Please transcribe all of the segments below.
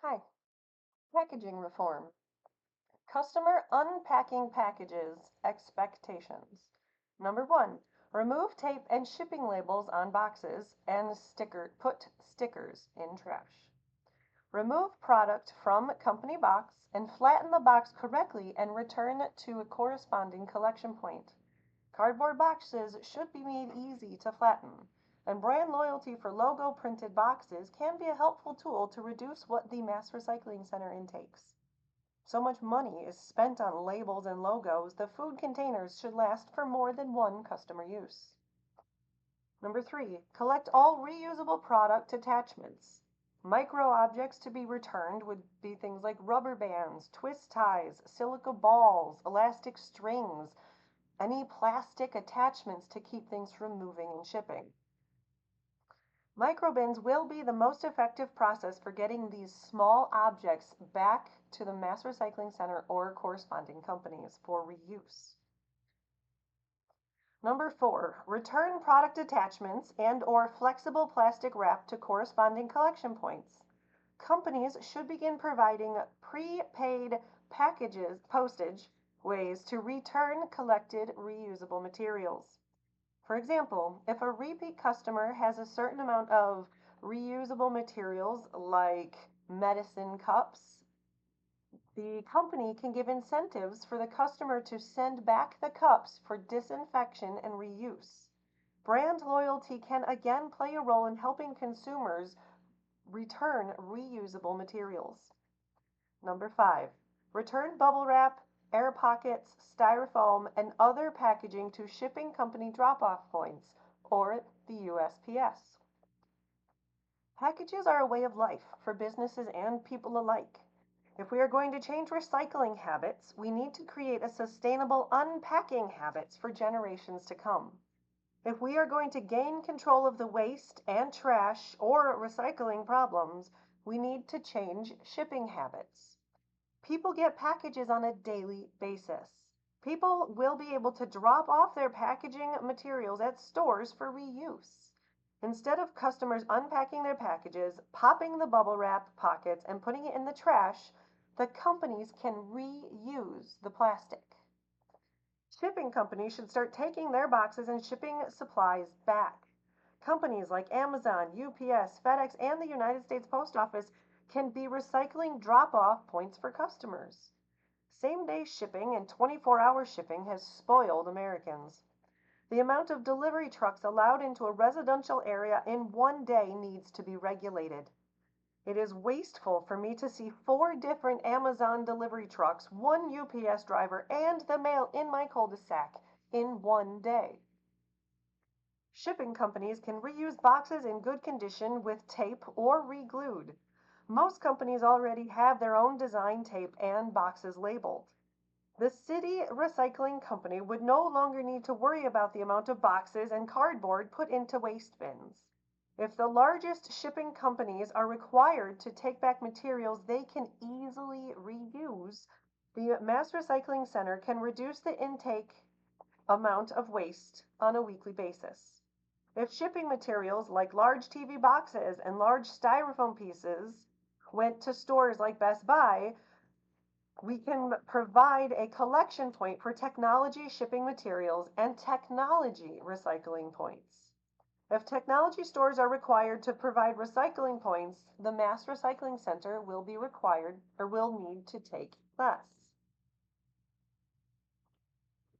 Hi, packaging reform. Customer unpacking packages expectations. Number one, remove tape and shipping labels on boxes and put stickers in trash. Remove product from company box and flatten the box correctly and return it to a corresponding collection point. Cardboard boxes should be made easy to flatten, and brand loyalty for logo printed boxes can be a helpful tool to reduce what the mass recycling center intakes. So much money is spent on labels and logos, the food containers should last for more than one customer use. Number three, collect all reusable product attachments. Micro objects to be returned would be things like rubber bands, twist ties, silica balls, elastic strings, any plastic attachments to keep things from moving and shipping. Microbins will be the most effective process for getting these small objects back to the mass recycling center or corresponding companies for reuse. Number four, return product attachments and/or flexible plastic wrap to corresponding collection points. Companies should begin providing prepaid postage ways to return collected reusable materials. For example, if a repeat customer has a certain amount of reusable materials like medicine cups, the company can give incentives for the customer to send back the cups for disinfection and reuse. Brand loyalty can again play a role in helping consumers return reusable materials. Number five, return bubble wrap, air pockets, styrofoam, and other packaging to shipping company drop-off points or the USPS. Packages are a way of life for businesses and people alike. If we are going to change recycling habits, we need to create a sustainable unpacking habits for generations to come. If we are going to gain control of the waste and trash or recycling problems, we need to change shipping habits. People get packages on a daily basis. People will be able to drop off their packaging materials at stores for reuse. Instead of customers unpacking their packages, popping the bubble wrap pockets, and putting it in the trash, the companies can reuse the plastic. Shipping companies should start taking their boxes and shipping supplies back. Companies like Amazon, UPS, FedEx, and the United States Post Office can be recycling drop-off points for customers. Same-day shipping and 24-hour shipping has spoiled Americans. The amount of delivery trucks allowed into a residential area in one day needs to be regulated. It is wasteful for me to see 4 different Amazon delivery trucks, 1 UPS driver, and the mail in my cul-de-sac in one day. Shipping companies can reuse boxes in good condition with tape or re-glued. Most companies already have their own design tape and boxes labeled. The city recycling company would no longer need to worry about the amount of boxes and cardboard put into waste bins. If the largest shipping companies are required to take back materials they can easily reuse, the mass recycling center can reduce the intake amount of waste on a weekly basis. If shipping materials like large TV boxes and large styrofoam pieces went to stores like Best Buy, we can provide a collection point for technology shipping materials and technology recycling points. If technology stores are required to provide recycling points, the mass recycling center will be required or will need to take less.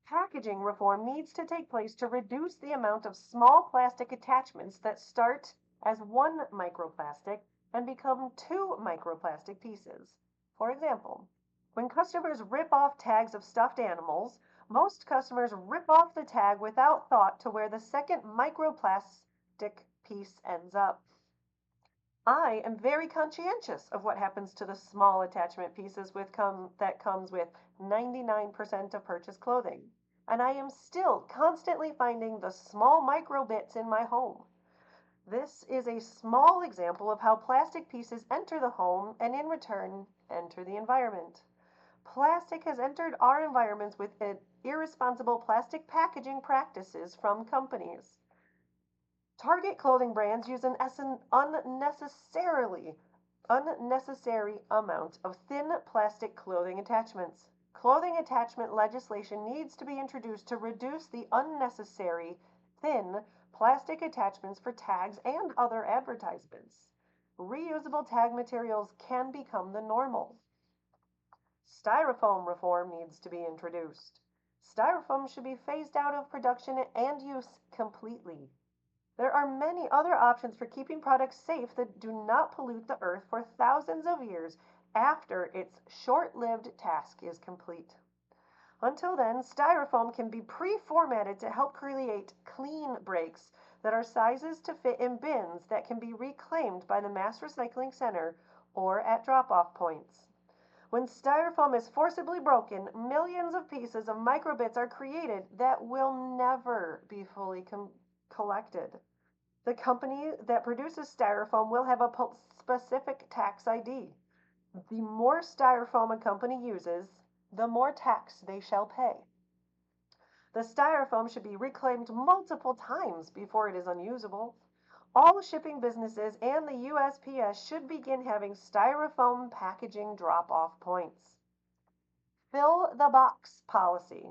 Packaging reform needs to take place to reduce the amount of small plastic attachments that start as one microplastic and become 2 microplastic pieces. For example, when customers rip off tags of stuffed animals, most customers rip off the tag without thought to where the second microplastic piece ends up. I am very conscientious of what happens to the small attachment pieces that comes with 99% of purchased clothing, and I am still constantly finding the small micro bits in my home. This is a small example of how plastic pieces enter the home and in return enter the environment. Plastic has entered our environments with irresponsible plastic packaging practices from companies. Target clothing brands use an unnecessarily unnecessary amount of thin plastic clothing attachments. Clothing attachment legislation needs to be introduced to reduce the unnecessary thin plastic attachments for tags and other advertisements. Reusable tag materials can become the normal. Styrofoam reform needs to be introduced. Styrofoam should be phased out of production and use completely. There are many other options for keeping products safe that do not pollute the earth for thousands of years after its short-lived task is complete. Until then, Styrofoam can be pre-formatted to help create clean breaks that are sizes to fit in bins that can be reclaimed by the mass recycling center or at drop-off points. When Styrofoam is forcibly broken, millions of pieces of microbits are created that will never be fully collected. The company that produces Styrofoam will have a specific tax ID. The more Styrofoam a company uses, the more tax they shall pay. The Styrofoam should be reclaimed multiple times before it is unusable. All shipping businesses and the USPS should begin having Styrofoam packaging drop-off points. Fill the box policy.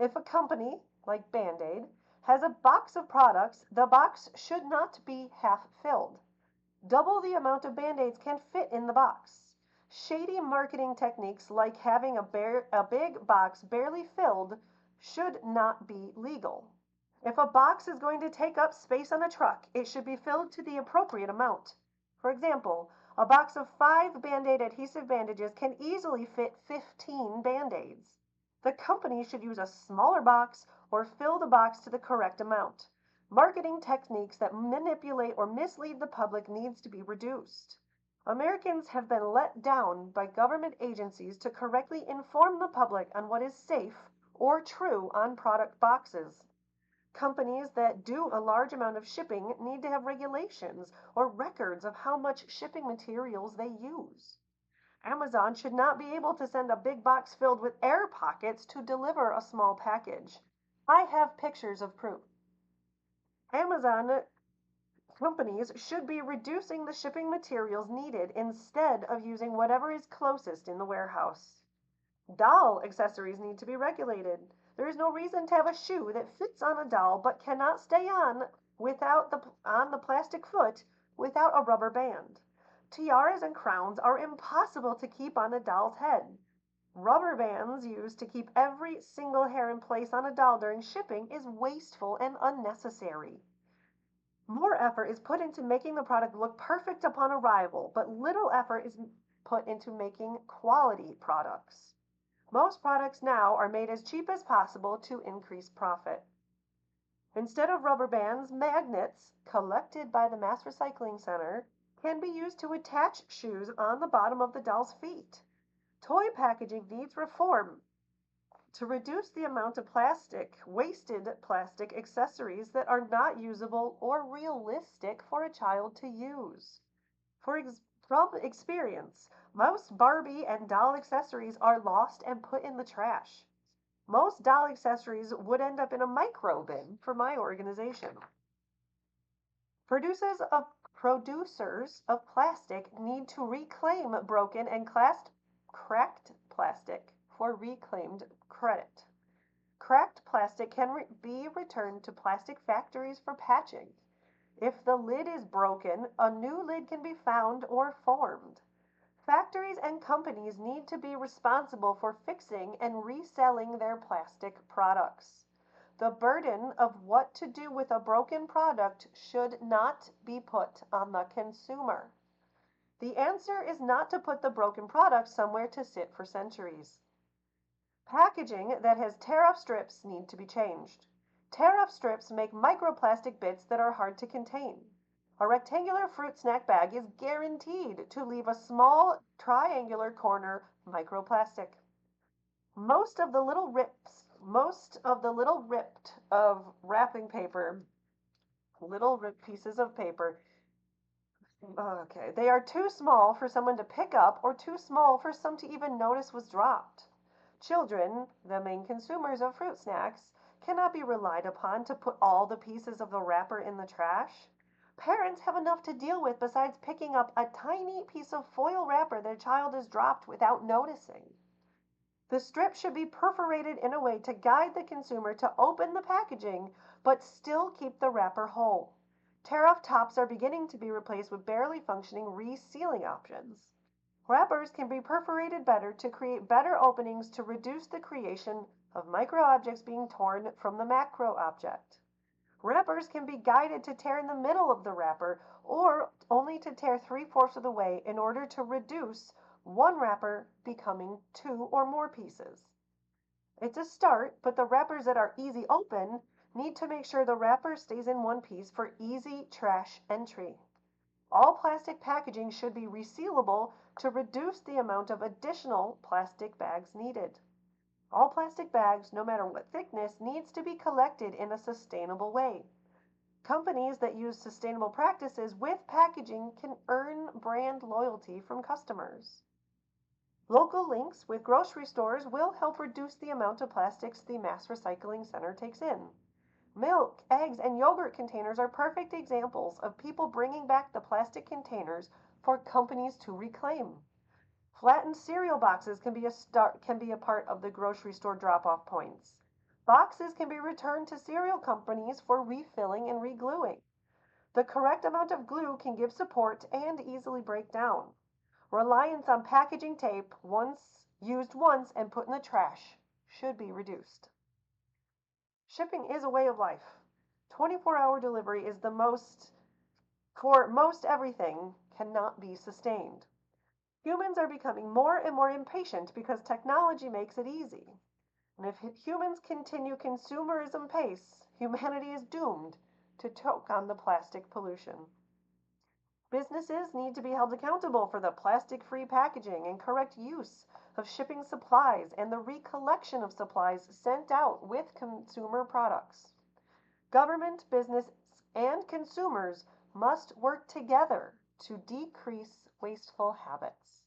If a company, like Band-Aid, has a box of products, the box should not be half filled. Double the amount of Band-Aids can fit in the box. Shady marketing techniques like having a big box barely filled should not be legal. If a box is going to take up space on a truck, it should be filled to the appropriate amount. For example, a box of 5 Band-Aid adhesive bandages can easily fit 15 Band-Aids. The company should use a smaller box or fill the box to the correct amount. Marketing techniques that manipulate or mislead the public needs to be reduced. Americans have been let down by government agencies to correctly inform the public on what is safe or true on product boxes. Companies that do a large amount of shipping need to have regulations or records of how much shipping materials they use. Amazon should not be able to send a big box filled with air pockets to deliver a small package. I have pictures of proof. Amazon companies should be reducing the shipping materials needed instead of using whatever is closest in the warehouse. Doll accessories need to be regulated. There is no reason to have a shoe that fits on a doll but cannot stay on the plastic foot without a rubber band. Tiaras and crowns are impossible to keep on a doll's head. Rubber bands used to keep every single hair in place on a doll during shipping is wasteful and unnecessary. More effort is put into making the product look perfect upon arrival, but little effort is put into making quality products. Most products now are made as cheap as possible to increase profit. Instead of rubber bands, magnets, collected by the mass recycling center, can be used to attach shoes on the bottom of the doll's feet. Toy packaging needs reform to reduce the amount of wasted plastic accessories that are not usable or realistic for a child to use. From experience, most Barbie and doll accessories are lost and put in the trash. Most doll accessories would end up in a micro bin for my organization. Producers of plastic need to reclaim broken and cracked plastic for reclaimed credit. Cracked plastic can be returned to plastic factories for patching. If the lid is broken, a new lid can be found or formed. Factories and companies need to be responsible for fixing and reselling their plastic products. The burden of what to do with a broken product should not be put on the consumer. The answer is not to put the broken product somewhere to sit for centuries. Packaging that has tear-off strips need to be changed. Tear-off strips make microplastic bits that are hard to contain. A rectangular fruit snack bag is guaranteed to leave a small triangular corner microplastic. Most of the little ripped of wrapping paper, little ripped pieces of paper, okay, they are too small for someone to pick up or too small for some to even notice was dropped. Children, the main consumers of fruit snacks, cannot be relied upon to put all the pieces of the wrapper in the trash. Parents have enough to deal with besides picking up a tiny piece of foil wrapper their child has dropped without noticing. The strip should be perforated in a way to guide the consumer to open the packaging, but still keep the wrapper whole. Tear-off tops are beginning to be replaced with barely functioning resealing options. Wrappers can be perforated better to create better openings to reduce the creation of micro objects being torn from the macro object. Wrappers can be guided to tear in the middle of the wrapper or only to tear 3/4 of the way in order to reduce one wrapper becoming 2 or more pieces. It's a start, but the wrappers that are easy open need to make sure the wrapper stays in one piece for easy trash entry. All plastic packaging should be resealable to reduce the amount of additional plastic bags needed. All plastic bags, no matter what thickness, needs to be collected in a sustainable way. Companies that use sustainable practices with packaging can earn brand loyalty from customers. Local links with grocery stores will help reduce the amount of plastics the mass recycling center takes in. Milk, eggs, and yogurt containers are perfect examples of people bringing back the plastic containers for companies to reclaim. Flattened cereal boxes can be a part of the grocery store drop-off points. Boxes can be returned to cereal companies for refilling and regluing. The correct amount of glue can give support and easily break down. Reliance on packaging tape, used once and put in the trash, should be reduced. Shipping is a way of life. 24-hour delivery is for most everything cannot be sustained. Humans are becoming more and more impatient because technology makes it easy. And if humans continue consumerism pace, humanity is doomed to choke on the plastic pollution. Businesses need to be held accountable for the plastic-free packaging and correct use of shipping supplies and the recollection of supplies sent out with consumer products. Government, business, and consumers must work together to decrease wasteful habits.